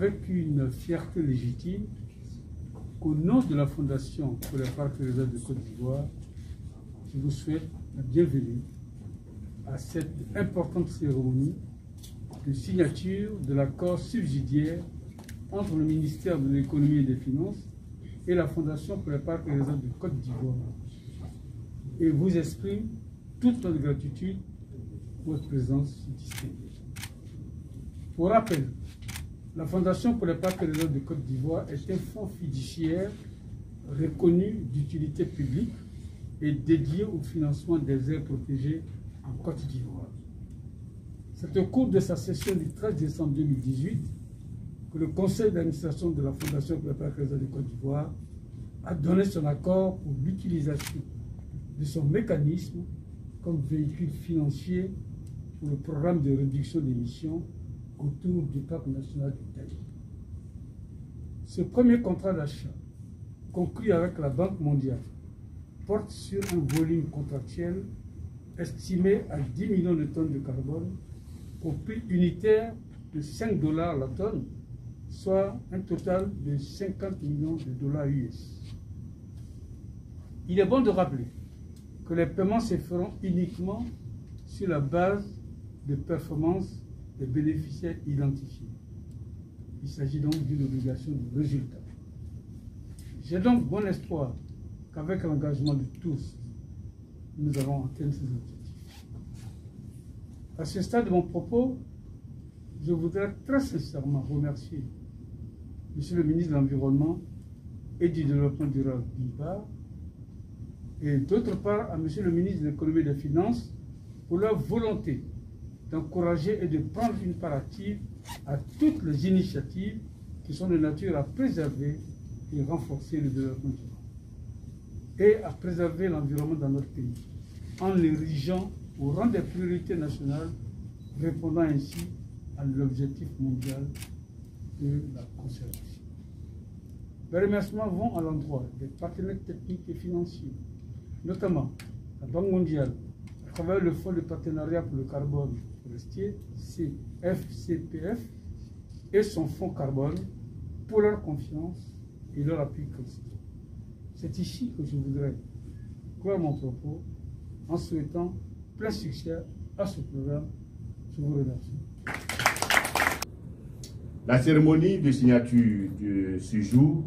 avec une fierté légitime qu'au nom de la Fondation pour les parcs et réserves de Côte d'Ivoire, je vous souhaite la bienvenue à cette importante cérémonie de signature de l'accord subsidiaire entre le ministère de l'Économie et des Finances et la Fondation pour les parcs et réserves de Côte d'Ivoire, et vous exprime toute notre gratitude pour votre présence distinguée. Pour rappel, la Fondation pour les parcs et réserves de Côte d'Ivoire est un fonds fiduciaire reconnu d'utilité publique et dédié au financement des aires protégées en Côte d'Ivoire. C'est au cours de sa session du 13 décembre 2018 que le conseil d'administration de la Fondation pour les parcs et réserves de Côte d'Ivoire a donné son accord pour l'utilisation de son mécanisme comme véhicule financier pour le programme de réduction d'émissions autour du parc national du Taï. Ce premier contrat d'achat, conclu avec la Banque mondiale, porte sur un volume contractuel estimé à 10 millions de tonnes de carbone au prix unitaire de 5 $ la tonne, soit un total de 50 millions de dollars US. Il est bon de rappeler que les paiements se feront uniquement sur la base de performances des bénéficiaires identifiés. Il s'agit donc d'une obligation de résultat. J'ai donc bon espoir qu'avec l'engagement de tous, nous allons atteindre ces objectifs. À ce stade de mon propos, je voudrais très sincèrement remercier Monsieur le ministre de l'Environnement et du Développement durable d'une part, et d'autre part à Monsieur le ministre de l'Économie et des Finances pour leur volonté d'encourager et de prendre une part active à toutes les initiatives qui sont de nature à préserver et renforcer le développement durable et à préserver l'environnement dans notre pays, en l'érigeant au rang des priorités nationales, répondant ainsi à l'objectif mondial de la conservation. Les remerciements vont à l'endroit des partenaires techniques et financiers, notamment la Banque mondiale, à travers le Fonds de partenariat pour le carbone forestier, CFCPF, et son fonds carbone, pour leur confiance et leur appui constant. C'est ici que je voudrais clore mon propos en souhaitant plein succès à ce programme. Je vous remercie. La cérémonie de signature de ce jour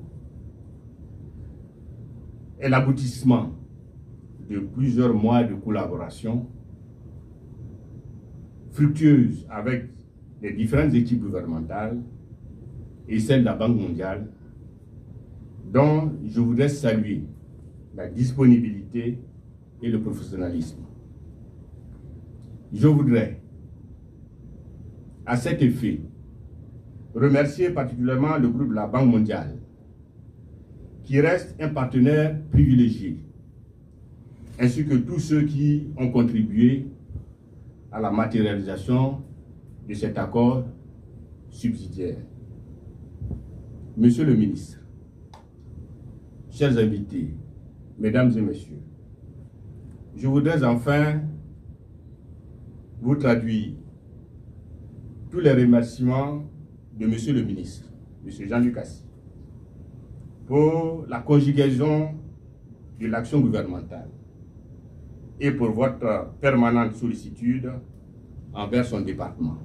est l'aboutissement de plusieurs mois de collaboration fructueuse avec les différentes équipes gouvernementales et celles de la Banque mondiale, dont je voudrais saluer la disponibilité et le professionnalisme. Je voudrais, à cet effet, remercier particulièrement le groupe de la Banque mondiale, qui reste un partenaire privilégié, ainsi que tous ceux qui ont contribué à la matérialisation de cet accord subsidiaire. Monsieur le ministre, chers invités, mesdames et messieurs, je voudrais enfin vous traduire tous les remerciements de Monsieur le ministre, Monsieur Jean-Luc Assy, pour la conjugaison de l'action gouvernementale et pour votre permanente sollicitude envers son département.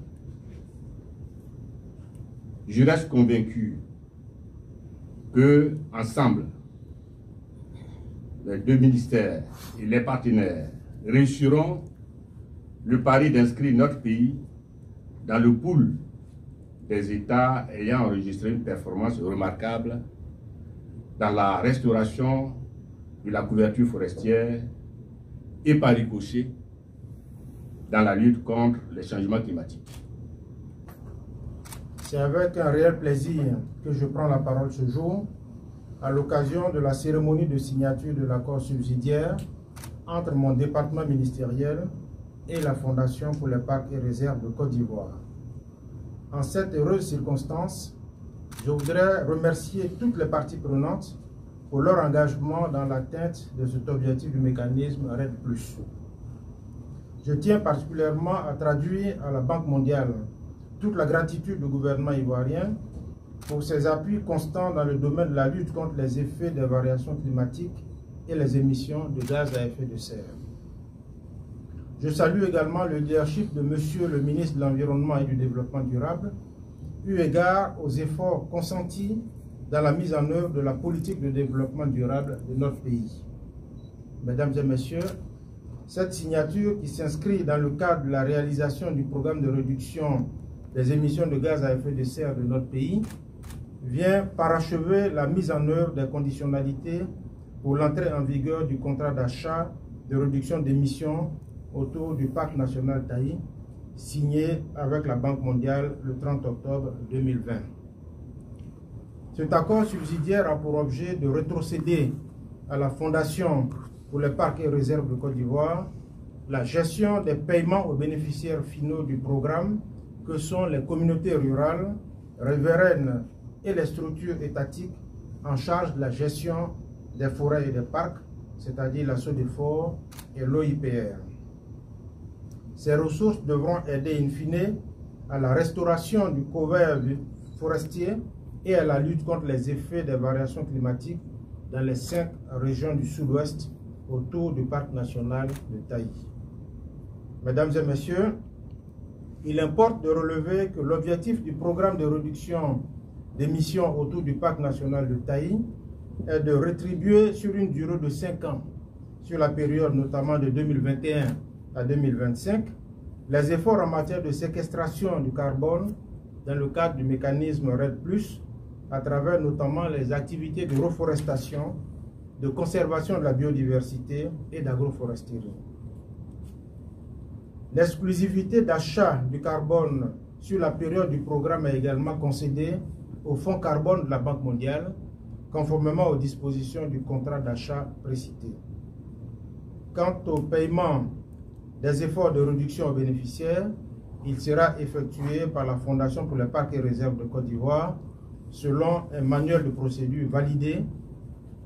Je reste convaincu que, ensemble, les deux ministères et les partenaires réussiront le pari d'inscrire notre pays dans le pool des États ayant enregistré une performance remarquable dans la restauration de la couverture forestière et par ricochet dans la lutte contre les changements climatiques. C'est avec un réel plaisir que je prends la parole ce jour à l'occasion de la cérémonie de signature de l'accord subsidiaire entre mon département ministériel et la Fondation pour les parcs et réserves de Côte d'Ivoire. En cette heureuse circonstance, je voudrais remercier toutes les parties prenantes pour leur engagement dans l'atteinte de cet objectif du mécanisme REDD+. Je tiens particulièrement à traduire à la Banque mondiale toute la gratitude du gouvernement ivoirien pour ses appuis constants dans le domaine de la lutte contre les effets des variations climatiques et les émissions de gaz à effet de serre. Je salue également le leadership de Monsieur le ministre de l'Environnement et du Développement durable, eu égard aux efforts consentis dans la mise en œuvre de la politique de développement durable de notre pays. Mesdames et messieurs, cette signature qui s'inscrit dans le cadre de la réalisation du programme de réduction des émissions de gaz à effet de serre de notre pays vient parachever la mise en œuvre des conditionnalités pour l'entrée en vigueur du contrat d'achat de réduction d'émissions autour du parc national Taï, signé avec la Banque mondiale le 30 octobre 2020. Cet accord subsidiaire a pour objet de rétrocéder à la Fondation pour les parcs et réserves de Côte d'Ivoire la gestion des paiements aux bénéficiaires finaux du programme que sont les communautés rurales, riveraines et les structures étatiques en charge de la gestion des forêts et des parcs, c'est-à-dire la SODEFOR et l'OIPR. Ces ressources devront aider in fine à la restauration du couvert forestier et à la lutte contre les effets des variations climatiques dans les 5 régions du sud-ouest autour du parc national de Taï. Mesdames et messieurs, il importe de relever que l'objectif du programme de réduction d'émissions autour du parc national de Taï est de rétribuer sur une durée de 5 ans, sur la période notamment de 2021 à 2025, les efforts en matière de séquestration du carbone dans le cadre du mécanisme REDD+, à travers notamment les activités de reforestation, de conservation de la biodiversité et d'agroforesterie. L'exclusivité d'achat du carbone sur la période du programme est également concédée au Fonds carbone de la Banque mondiale, conformément aux dispositions du contrat d'achat précité. Quant au paiement des efforts de réduction aux bénéficiaires, il sera effectué par la Fondation pour les parcs et réserves de Côte d'Ivoire selon un manuel de procédure validé,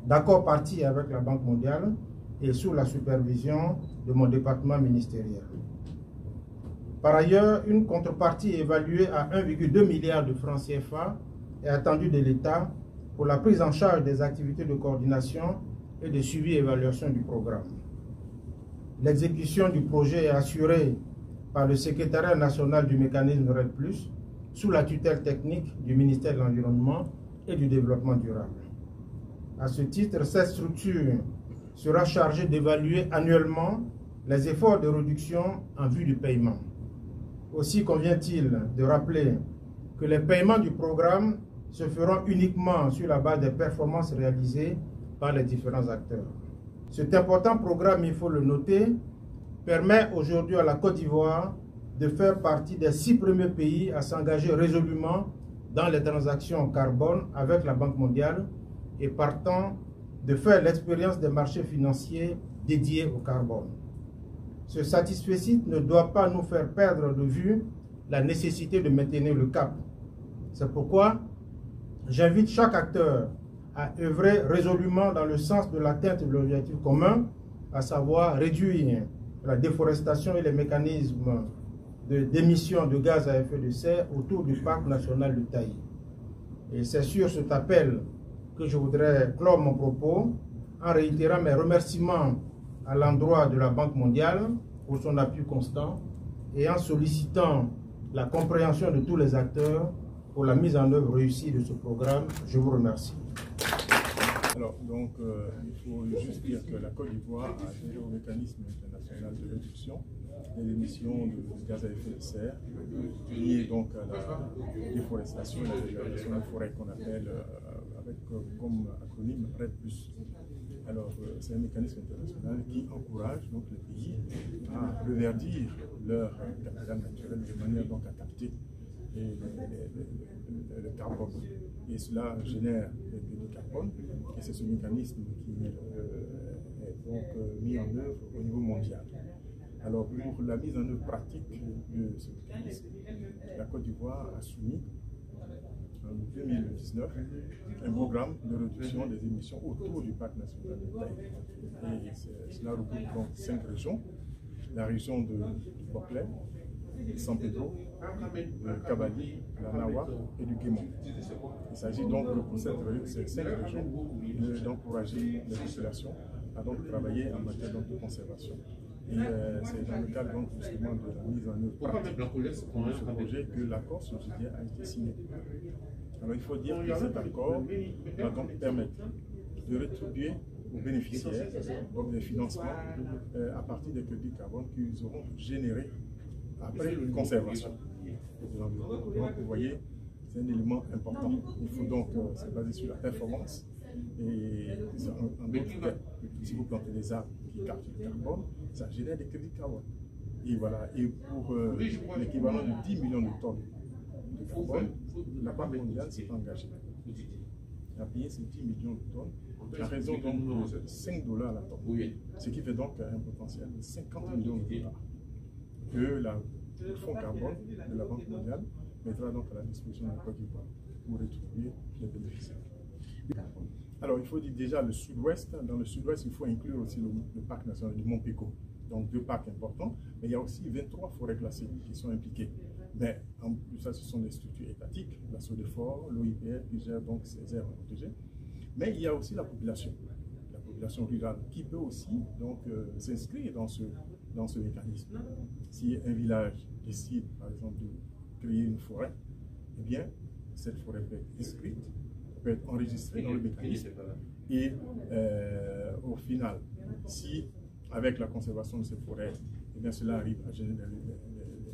d'accord parti avec la Banque mondiale et sous la supervision de mon département ministériel. Par ailleurs, une contrepartie évaluée à 1,2 milliard de francs CFA est attendue de l'État pour la prise en charge des activités de coordination et de suivi et évaluation du programme. L'exécution du projet est assurée par le secrétariat national du mécanisme REDD+, sous la tutelle technique du ministère de l'Environnement et du Développement durable. À ce titre, cette structure sera chargée d'évaluer annuellement les efforts de réduction en vue du paiement. Aussi convient-il de rappeler que les paiements du programme se feront uniquement sur la base des performances réalisées par les différents acteurs. Cet important programme, il faut le noter, permet aujourd'hui à la Côte d'Ivoire de faire partie des 6 premiers pays à s'engager résolument dans les transactions en carbone avec la Banque mondiale et partant de faire l'expérience des marchés financiers dédiés au carbone. Ce satisfecit ne doit pas nous faire perdre de vue la nécessité de maintenir le cap. C'est pourquoi j'invite chaque acteur à œuvrer résolument dans le sens de l'atteinte de l'objectif commun, à savoir réduire la déforestation et les mécanismes d'émission de gaz à effet de serre autour du parc national de Taï. Et c'est sur cet appel que je voudrais clore mon propos en réitérant mes remerciements à l'endroit de la Banque mondiale pour son appui constant et en sollicitant la compréhension de tous les acteurs pour la mise en œuvre réussie de ce programme. Je vous remercie. Alors, donc, il faut juste dire que la Côte d'Ivoire a adhéré au mécanisme international de réduction des émissions de gaz à effet de serre, liées donc à la déforestation et la dégradation de la forêt qu'on appelle avec comme acronyme REDD+. Alors, c'est un mécanisme international qui encourage donc les pays à reverdir leur capital naturel de manière donc à capter le carbone. Et cela génère des puits de carbone, et c'est ce mécanisme qui est donc mis en œuvre au niveau mondial. Alors, pour la mise en œuvre pratique de ce mécanisme, la Côte d'Ivoire a soumis en 2019 un programme de réduction des émissions autour du parc national de Taï. Et cela regroupe donc 5 régions: la région du Boclé, San Pedro, de Kabali, la Nawa et du Guémon. Il s'agit donc pour ces 5 régions d'encourager les populations à donc travailler en matière de conservation. Et c'est dans le cadre donc, justement de la mise en œuvre pratique de ce projet que l'accord subsidiaire a été signé. Alors il faut dire que cet accord va donc permettre de rétribuer aux bénéficiaires donc des financements à partir des crédits carbone qu'ils auront générés après une conservation. Donc vous voyez, c'est un élément important. Il faut donc se baser sur la performance. Et en d'autres termes, si vous plantez des arbres qui captent le carbone, ça génère des crédits carbone. Et voilà, et pour l'équivalent de 10 millions de tonnes de carbone, la Banque mondiale s'est engagée à payer ces 10 millions de tonnes à raison donc de 5 $ la tonne. Ce qui fait donc un potentiel de 50 millions de dollars que le fonds carbone de la Banque mondiale mettra donc à la disposition de la Côte d'Ivoire pour rétribuer les bénéficiaires. Alors, il faut dire déjà le sud-ouest. Dans le sud-ouest, il faut inclure aussi le parc national du Mont Péco. Donc, 2 parcs importants. Mais il y a aussi 23 forêts classées qui sont impliquées. Mais en plus, ça, ce sont des structures étatiques, la SODEFOR, l'OIPR, qui gère donc ces aires protégées. Mais il y a aussi la population rurale, qui peut aussi s'inscrire dans ce mécanisme. Si un village décide, par exemple, de créer une forêt, eh bien, cette forêt peut être inscrite, peut être enregistrée dans le mécanisme. Et au final, si avec la conservation de ces forêts, eh bien, cela arrive à générer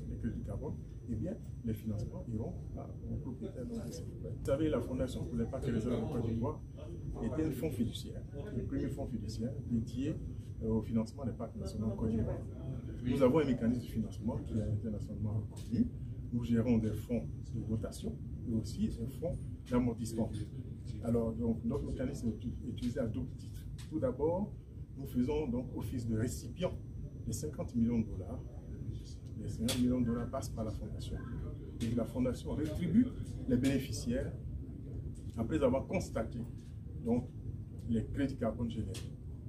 les crédits carbone, eh bien, les financements iront aux propriétaires de ces forêts. Vous savez, la Fondation pour les parcs et réserves de Côte d'Ivoire était un fonds fiduciaire, le premier fonds fiduciaire dédié au financement des parcs nationaux en Côte d'Ivoire. Nous avons un mécanisme de financement qui est internationalement reconnu. Nous gérons des fonds de dotation et aussi des fonds d'amortissement. Alors, donc, notre mécanisme est utilisé à 2 titres. Tout d'abord, nous faisons donc office de récipient des 50 millions de dollars. Les 50 millions de dollars passent par la Fondation. Et la Fondation rétribue les bénéficiaires après avoir constaté donc, les crédits carbone générés.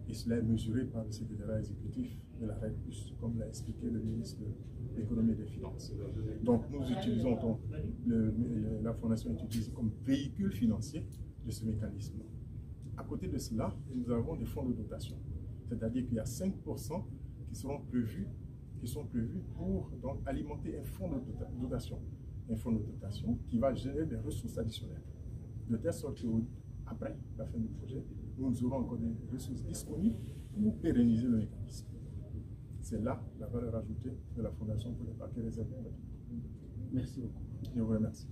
Et cela est mesuré par le secrétariat exécutif de la REDPUS, comme l'a expliqué le ministre de l'Économie et des Finances. Donc nous utilisons donc, la Fondation est utilisée comme véhicule financier de ce mécanisme. À côté de cela, nous avons des fonds de dotation. C'est-à-dire qu'il y a 5% qui sont prévus pour donc, alimenter un fonds de dotation. Un fonds de dotation qui va générer des ressources additionnelles. De telle sorte qu'après la fin du projet, nous aurons encore des ressources disponibles pour pérenniser le mécanisme. C'est là la valeur ajoutée de la Fondation pour les parcs et réserves. Merci beaucoup. Je vous remercie.